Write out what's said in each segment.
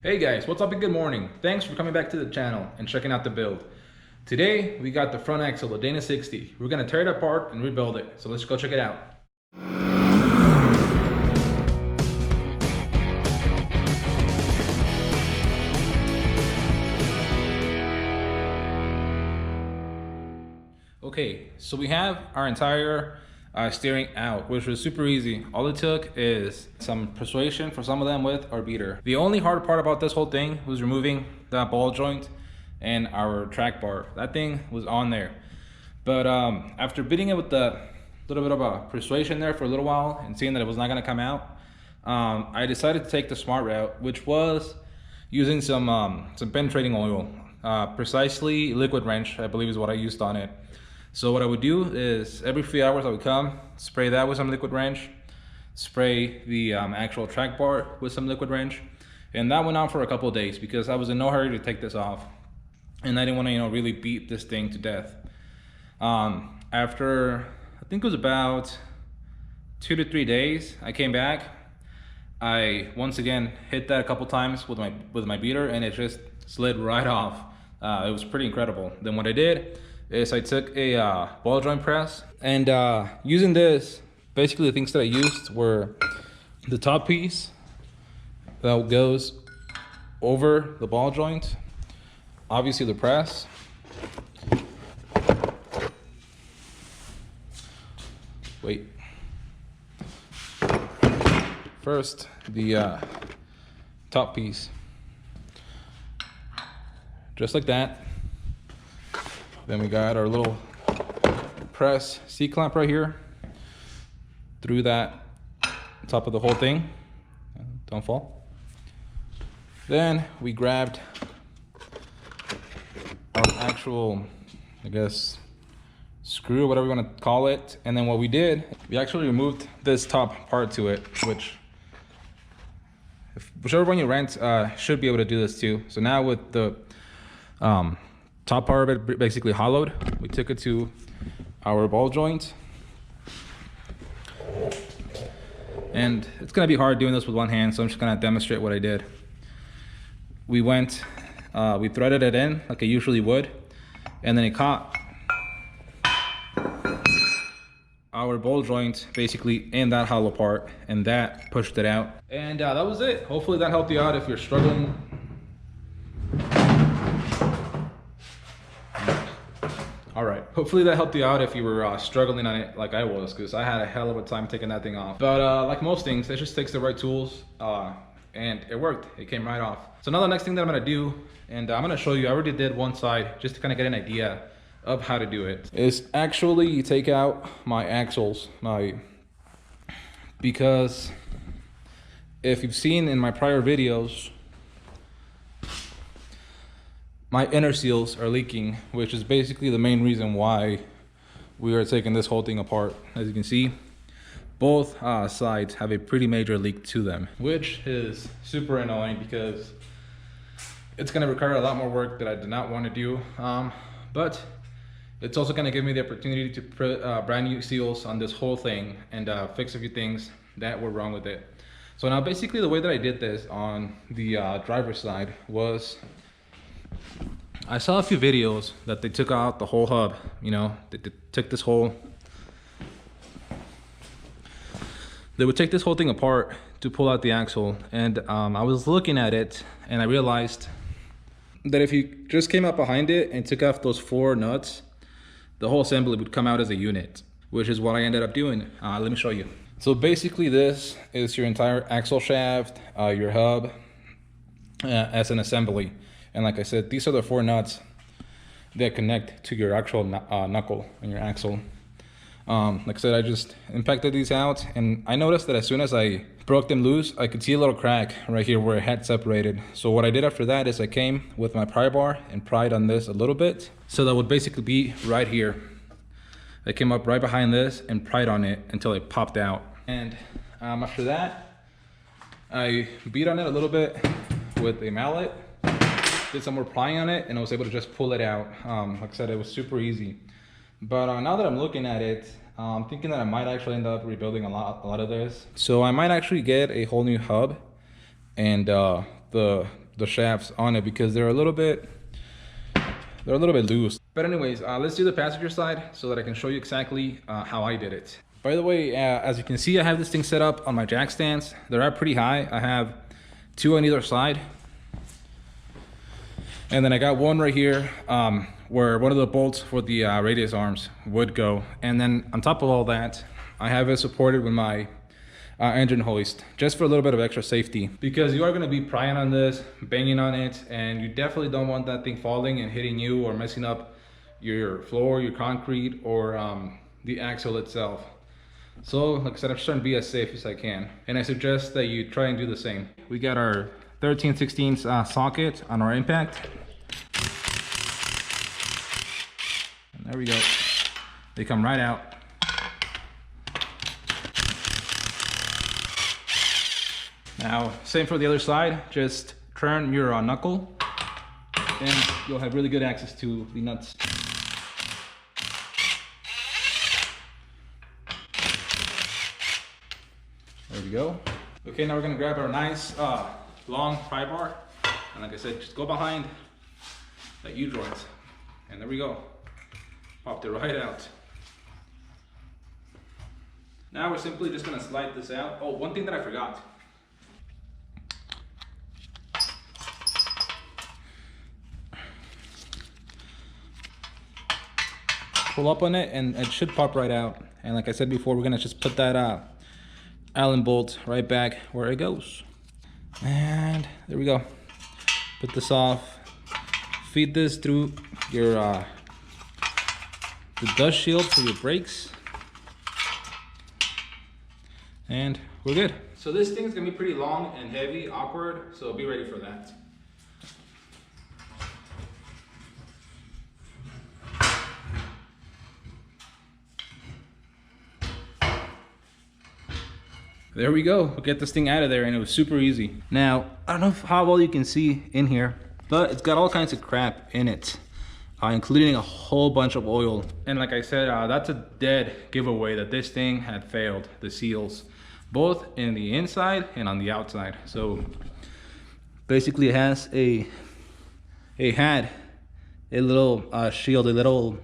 Hey guys, what's up and good morning. Thanks for coming back to the channel and checking out the build. Today we got the front axle, the Dana 60. We're gonna tear it apart and rebuild it. So let's go check it out. Okay, so we have our entire steering out, which was super easy. All it took is some persuasion for some of them with our beater. The only hard part about this whole thing was removing that ball joint and our track bar. That thing was on there. But after beating it with a little bit of a persuasion there for a little while and seeing that it was not gonna come out, I decided to take the smart route, which was using some penetrating oil. Precisely liquid wrench, I believe is what I used on it. So what I would do is every few hours I would come, spray that with some liquid wrench, spray the actual track bar with some liquid wrench. And that went on for a couple of days because I was in no hurry to take this off. And I didn't want to, really beat this thing to death. After, I think it was about 2 to 3 days, I came back. I once again hit that a couple times with my beater and it just slid right off. It was pretty incredible. Then what I did is I took a ball joint press and using this, basically the things that I used were the top piece that goes over the ball joint, obviously the press, first the top piece, just like that. Then we got our little press C-clamp right here through that top of the whole thing. Don't fall. Then we grabbed our actual, I guess, screw or whatever you want to call it. And then what we did, we actually removed this top part to it, whichever one you rent should be able to do this too. So now with the top part of it basically hollowed, we took it to our ball joint. And it's gonna be hard doing this with one hand, so I'm just gonna demonstrate what I did. We threaded it in like I usually would, and then it caught our ball joint basically in that hollow part, and that pushed it out. And that was it. Hopefully that helped you out if you're struggling. All right, hopefully that helped you out if you were struggling on it like I was, because I had a hell of a time taking that thing off. But like most things, it just takes the right tools, and it worked. It came right off. So now the next thing that I'm gonna do, and I'm gonna show you, I already did one side just to kind of get an idea of how to do it, is actually take out my axles, because if you've seen in my prior videos, my inner seals are leaking, which is basically the main reason why we are taking this whole thing apart. As you can see, both sides have a pretty major leak to them, which is super annoying because it's gonna require a lot more work that I did not want to do. But it's also gonna give me the opportunity to put brand new seals on this whole thing and fix a few things that were wrong with it. So now basically the way that I did this on the driver's side was, I saw a few videos that they took out the whole hub, they took this whole, they would take this whole thing apart to pull out the axle. And I was looking at it and I realized that if you just came up behind it and took off those 4 nuts, the whole assembly would come out as a unit, which is what I ended up doing. Let me show you. So basically this is your entire axle shaft, your hub as an assembly. And like I said, these are the 4 nuts that connect to your actual knuckle and your axle. Like I said, I just impacted these out, and I noticed that as soon as I broke them loose, I could see a little crack right here where it had separated. So what I did after that is I came with my pry bar and pried on this a little bit. So that would basically be right here. I came up right behind this and pried on it until it popped out. And after that, I beat on it a little bit with a mallet, did some more prying on it, and I was able to just pull it out. Like I said, it was super easy. But now that I'm looking at it, I'm thinking that I might actually end up rebuilding a lot of this. So I might actually get a whole new hub and the shafts on it because they're a little bit loose. But anyways, let's do the passenger side so that I can show you exactly how I did it. By the way, as you can see, I have this thing set up on my jack stands. They're up pretty high. I have 2 on either side. And then I got one right here where one of the bolts for the radius arms would go. And then on top of all that, I have it supported with my engine hoist, just for a little bit of extra safety, because you are going to be prying on this, banging on it, and you definitely don't want that thing falling and hitting you or messing up your floor, your concrete, or the axle itself. So like I said, I'm just trying to be as safe as I can, and I suggest that you try and do the same. We got our 13/16 socket on our impact, and there we go. They come right out. Now, same for the other side, just turn your knuckle and you'll have really good access to the nuts. There we go. Okay, now we're gonna grab our nice long pry bar, and like I said, just go behind that U-joint, and there we go. Popped it right out. Now we're simply just gonna slide this out. Oh, one thing that I forgot. Pull up on it and it should pop right out. And like I said before, we're gonna just put that Allen bolt right back where it goes. And there we go. Put this off. Feed this through your the dust shield for your brakes. And we're good. So this thing's gonna be pretty long and heavy, awkward, so be ready for that. There we go. We'll get this thing out of there, and it was super easy. Now, I don't know how well you can see in here, but it's got all kinds of crap in it, including a whole bunch of oil. And like I said, that's a dead giveaway that this thing had failed the seals, both in the inside and on the outside. So basically it has a little shield, a little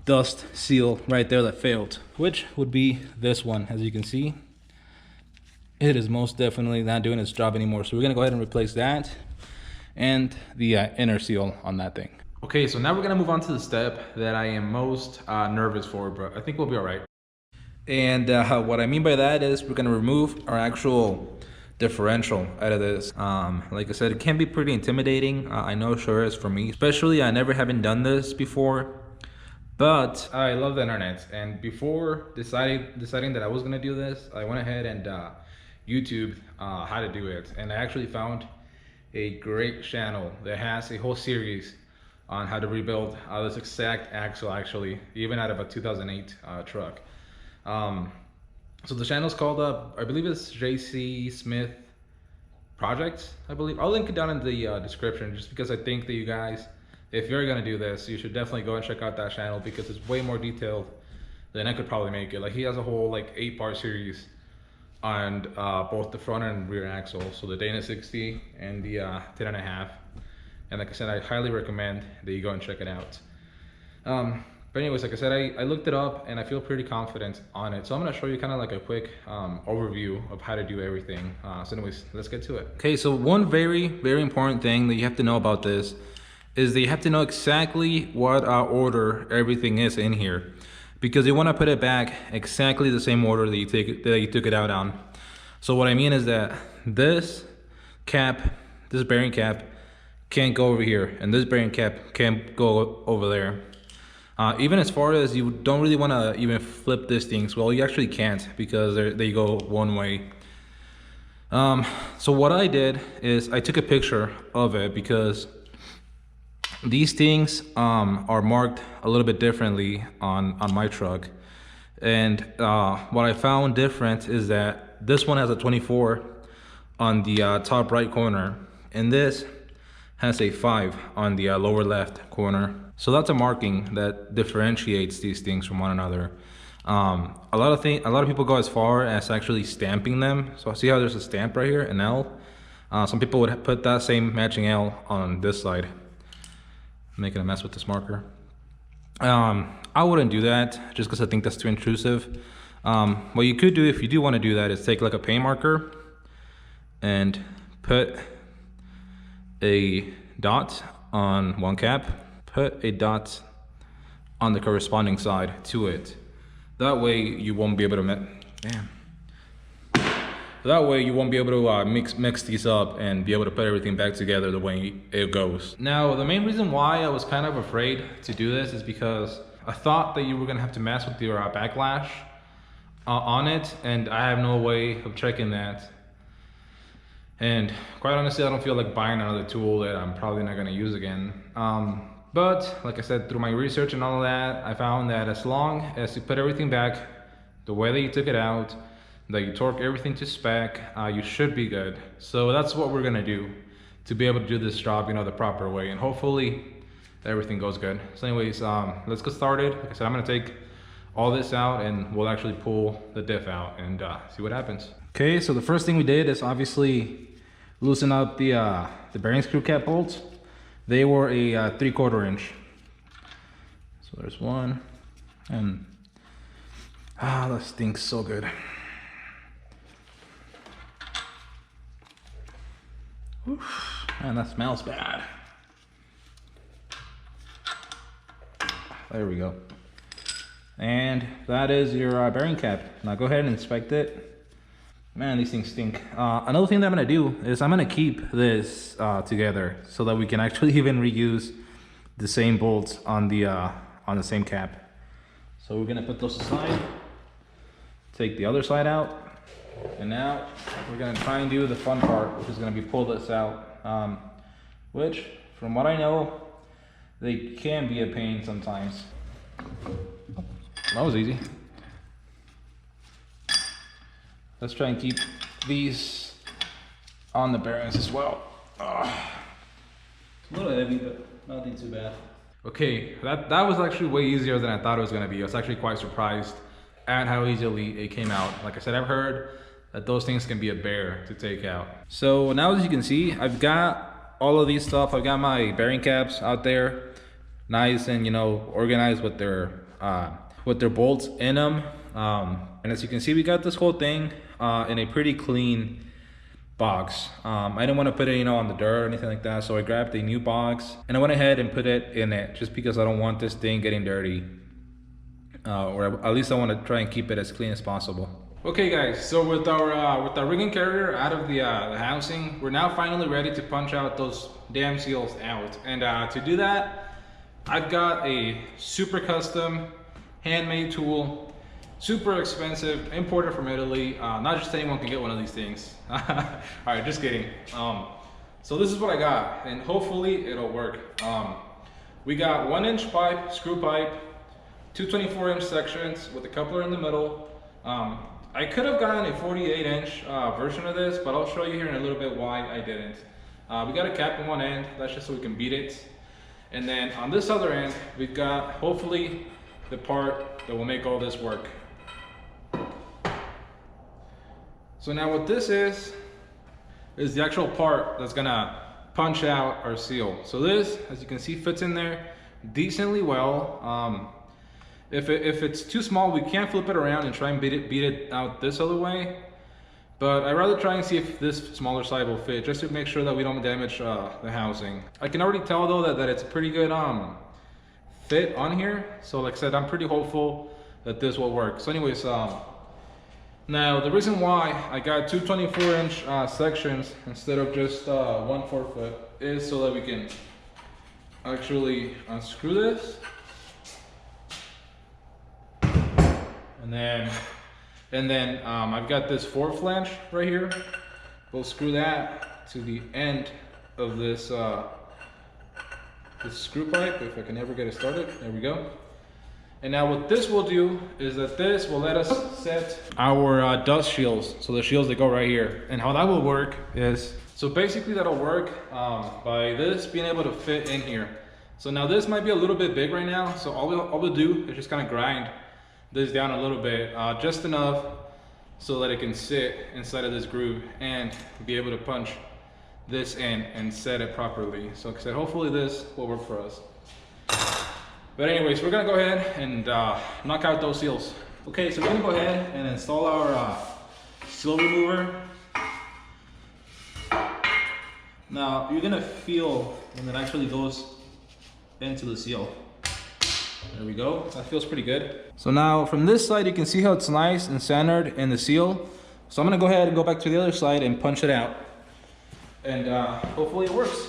dust seal right there that failed, which would be this one. As you can see, it is most definitely not doing its job anymore, so we're gonna go ahead and replace that and the inner seal on that thing. Okay, so now we're gonna move on to the step that I am most nervous for, but I think we'll be all right. And what I mean by that is we're gonna remove our actual differential out of this. Like I said, it can be pretty intimidating. I know sure is for me, especially I never haven't done this before. But I love the internet, and before deciding that I was gonna do this, I went ahead and YouTube how to do it, and I actually found a great channel that has a whole series on how to rebuild this exact axle, actually, even out of a 2008 truck. So the channel is called, I believe it's JC Smith Projects, I believe. I'll link it down in the description, just because I think that you guys, if you're gonna do this, you should definitely go and check out that channel, because it's way more detailed than I could probably make it. Like, he has a whole like 8-part series on both the front and rear axle, so the Dana 60 and the 10.5. And like I said, I highly recommend that you go and check it out. But anyways, like I said, I looked it up and I feel pretty confident on it. So I'm gonna show you kind of like a quick overview of how to do everything. So anyways, let's get to it. Okay, so one very, very important thing that you have to know about this is that you have to know exactly what order everything is in here, because you want to put it back exactly the same order that you took it out on. So what I mean is that this bearing cap can't go over here, and this bearing cap can't go over there. Even as far as you don't really want to even flip these things, well, you actually can't, because they go one way. So what I did is I took a picture of it, because these things are marked a little bit differently on my truck. And what I found different is that this one has a 24 on the top right corner, and this has a 5 on the lower left corner. So that's a marking that differentiates these things from one another. A lot of people go as far as actually stamping them. So see how there's a stamp right here, an L? Some people would put that same matching L on this side, making a mess with this marker. I wouldn't do that just because I think that's too intrusive. What you could do if you do want to do that is take like a paint marker and put a dot on one cap, put a dot on the corresponding side to it. That way you won't be able to That way you won't be able to mix these up and be able to put everything back together the way it goes. Now, the main reason why I was kind of afraid to do this is because I thought that you were gonna have to mess with your backlash on it, and I have no way of checking that. And quite honestly, I don't feel like buying another tool that I'm probably not gonna use again. But like I said, through my research and all of that, I found that as long as you put everything back the way that you took it out, that you torque everything to spec, you should be good. So that's what we're gonna do to be able to do this job, you know, the proper way, and hopefully everything goes good. So anyways, let's get started. Like I said, I'm gonna take all this out and we'll actually pull the diff out and see what happens. Okay, so the first thing we did is obviously loosen up the bearing screw cap bolts. They were a 3/4 inch. So there's one, and that stinks so good. Oof, man, that smells bad. There we go. And that is your bearing cap. Now go ahead and inspect it. Man, these things stink. Another thing that I'm gonna do is I'm gonna keep this together so that we can actually even reuse the same bolts on the same cap. So we're gonna put those aside, take the other side out, and now we're gonna try and do the fun part, which is gonna be pull this out, which from what I know, they can be a pain sometimes. That was easy. Let's try and keep these on the bearings as well. It's a little heavy, but nothing too bad. Okay, that was actually way easier than I thought it was gonna be. I was actually quite surprised at how easily it came out. Like I said, I've heard that those things can be a bear to take out. So now, as you can see, I've got all of these stuff. I've got my bearing caps out there, nice and, you know, organized with their bolts in them. And as you can see, we got this whole thing in a pretty clean box. I didn't want to put it, you know, on the dirt or anything like that, so I grabbed a new box and I went ahead and put it in it just because I don't want this thing getting dirty, or at least I want to try and keep it as clean as possible. Okay guys, so with our rigging carrier out of the housing, we're now finally ready to punch out those damn seals out. And to do that, I've got a super custom handmade tool. Super expensive, imported from Italy. Not just anyone can get one of these things. All right, just kidding. So this is what I got, and hopefully it'll work. We got 1-inch pipe, screw pipe, two 24-inch sections with a coupler in the middle. I could have gotten a 48-inch version of this, but I'll show you here in a little bit why I didn't. We got a cap on one end, that's just so we can beat it. And then on this other end, we've got hopefully the part that will make all this work. So now what this is the actual part that's gonna punch out our seal. So this, as you can see, fits in there decently well. If it's too small, we can flip it around and try and beat it out this other way. But I'd rather try and see if this smaller side will fit, just to make sure that we don't damage the housing. I can already tell though that it's a pretty good fit on here. So like I said, I'm pretty hopeful that this will work. So anyways, now the reason why I got two 24-inch sections instead of just 1 4-foot is so that we can actually unscrew this. And then I've got this 4 flange right here. We'll screw that to the end of this this screw pipe, if I can ever get it started. There we go. And now what this will do is that this will let us set our dust shields. So the shields that go right here. And how that will work is, so basically that'll work by this being able to fit in here. So now this might be a little bit big right now. So all we'll do is just kind of grind this down a little bit, just enough so that it can sit inside of this groove and be able to punch this in and set it properly. So like I said, hopefully this will work for us. But anyways, we're gonna go ahead and knock out those seals. Okay, so we're gonna go ahead and install our seal remover. Now you're gonna feel when it actually goes into the seal. There we go, that feels pretty good. So now from this side, you can see how it's nice and centered in the seal. So I'm gonna go ahead and go back to the other side and punch it out. And hopefully it works.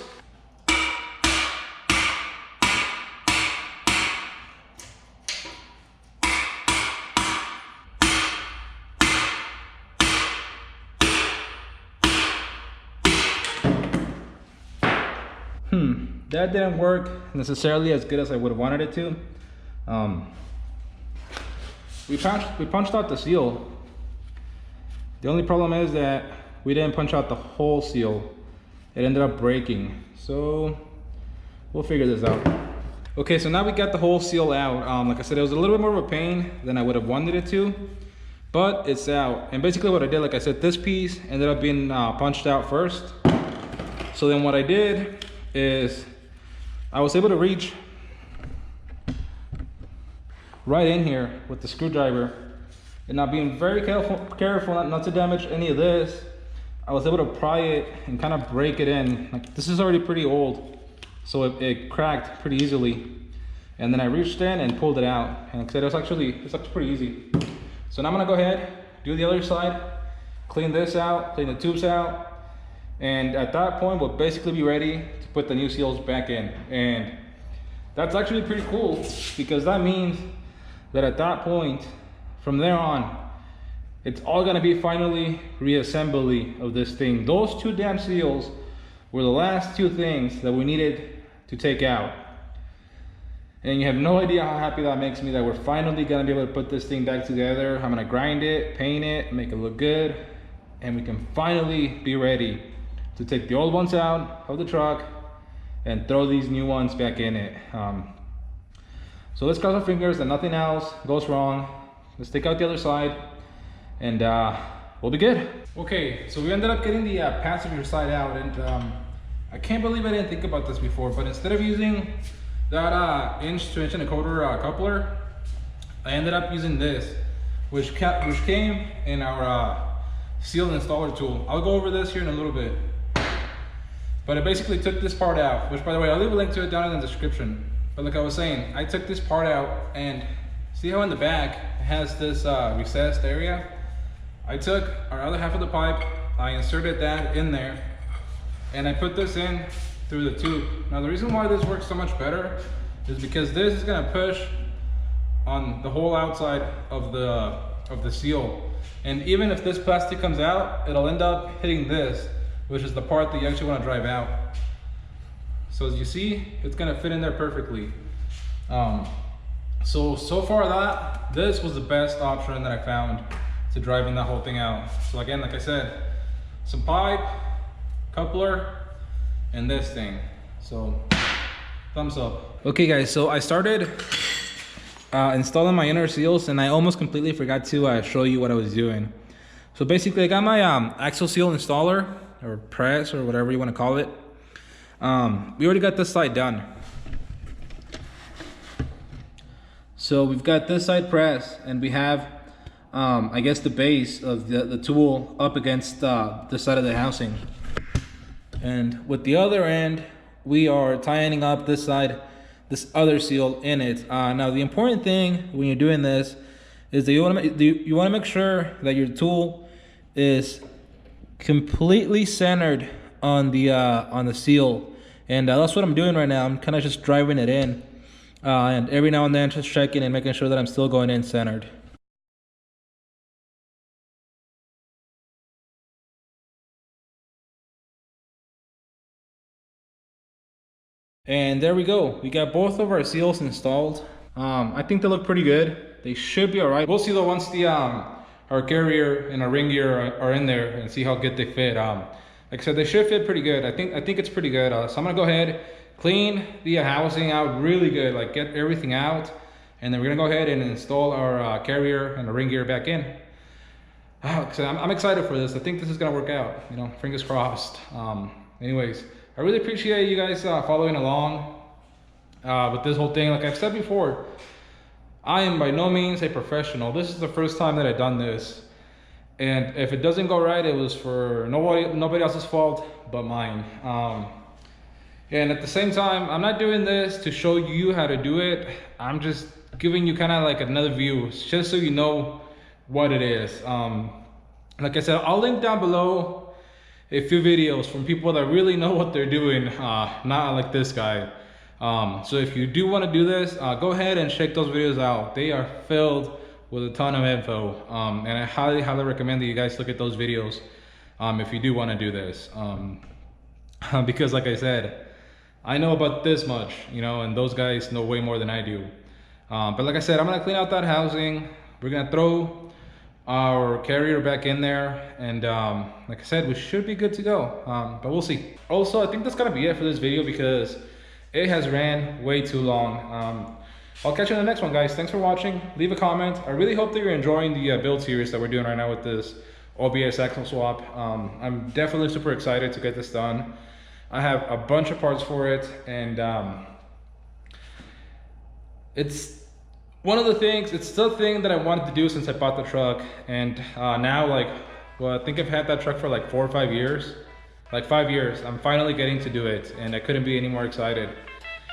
That didn't work necessarily as good as I would have wanted it to. We punched out the seal. The only problem is that we didn't punch out the whole seal. It ended up breaking. So we'll figure this out. Okay, so now we got the whole seal out. Like I said, it was a little bit more of a pain than I would have wanted it to, but it's out. And basically what I did, like I said, this piece ended up being punched out first. So then what I did is I was able to reach right in here with the screwdriver, and now being very careful not to damage any of this, I was able to pry it and kind of break it in. Like, this is already pretty old, so it cracked pretty easily. And then I reached in and pulled it out, and like I said, it's actually pretty easy. So now I'm gonna go ahead, do the other side, clean this out, clean the tubes out, and at that point we'll basically be ready to put the new seals back in. And that's actually pretty cool, because that means that at that point, from there on, it's all gonna be finally reassembly of this thing. Those two damn seals were the last two things that we needed to take out. And you have no idea how happy that makes me that we're finally gonna be able to put this thing back together. I'm gonna grind it, paint it, make it look good, and we can finally be ready to take the old ones out of the truck and throw these new ones back in it. So let's cross our fingers that nothing else goes wrong. Let's take out the other side, and we'll be good. Okay, so we ended up getting the passenger side out, and I can't believe I didn't think about this before, but instead of using that inch to inch and a quarter coupler, I ended up using this, which came in our seal installer tool. I'll go over this here in a little bit. But I basically took this part out, which, by the way, I'll leave a link to it down in the description. But like I was saying, I took this part out, and see how in the back it has this recessed area? I took our other half of the pipe, I inserted that in there, and I put this in through the tube. Now the reason why this works so much better is because this is gonna push on the whole outside of the seal. And even if this plastic comes out, it'll end up hitting this, which is the part that you actually want to drive out. So as you see, it's gonna fit in there perfectly. So far this was the best option that I found to driving that whole thing out. So again, like I said, some pipe, coupler, and this thing. So thumbs up. Okay guys, so I started installing my inner seals, and I almost completely forgot to show you what I was doing. So basically I got my axle seal installer, or press, or whatever you want to call it. We already got this side done. So we've got this side pressed, and we have I guess the base of the tool up against the side of the housing. And with the other end, we are tightening up this side, this other seal in it. Now the important thing when you're doing this is that you want to make sure that your tool is completely centered on the seal, and that's what I'm doing right now. I'm kind of just driving it in, and every now and then just checking and making sure that I'm still going in centered. And there we go. We got both of our seals installed. I think they look pretty good. They should be all right. We'll see though once the our carrier and our ring gear are in there, and see how good they fit. Like I said, they should fit pretty good. I think it's pretty good. So I'm gonna go ahead, clean the housing out really good, like get everything out, and then we're gonna go ahead and install our carrier and the ring gear back in. So I'm excited for this. I think this is gonna work out. You know, fingers crossed. Anyways, I really appreciate you guys following along with this whole thing. Like I've said before, I am by no means a professional. This is the first time that I've done this. And if it doesn't go right, it was for nobody else's fault but mine. And at the same time, I'm not doing this to show you how to do it. I'm just giving you kind of like another view, just so you know what it is. Like I said, I'll link down below a few videos from people that really know what they're doing, not like this guy. So if you do want to do this, go ahead and check those videos out. They are filled with a ton of info, and I highly recommend that you guys look at those videos if you do want to do this, because like I said, I know about this much, you know, and those guys know way more than I do. But like I said, I'm gonna clean out that housing. We're gonna throw our carrier back in there, and like I said, we should be good to go, but we'll see. Also, I think that's gonna be it for this video because it has ran way too long. I'll catch you in the next one, guys. Thanks for watching. Leave a comment. I really hope that you're enjoying the build series that we're doing right now with this OBS axle swap. I'm definitely super excited to get this done. I have a bunch of parts for it, and it's one of the things, it's the thing that I wanted to do since I bought the truck. And now, like, well, I think I've had that truck for like 4 or 5 years. Like 5 years. I'm finally getting to do it, and I couldn't be any more excited.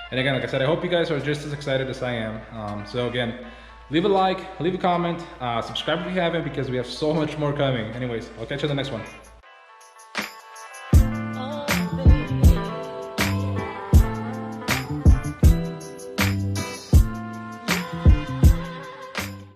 And again, like I said, I hope you guys are just as excited as I am. So again, leave a like, leave a comment, subscribe if you haven't, because we have so much more coming. Anyways, I'll catch you in the next one.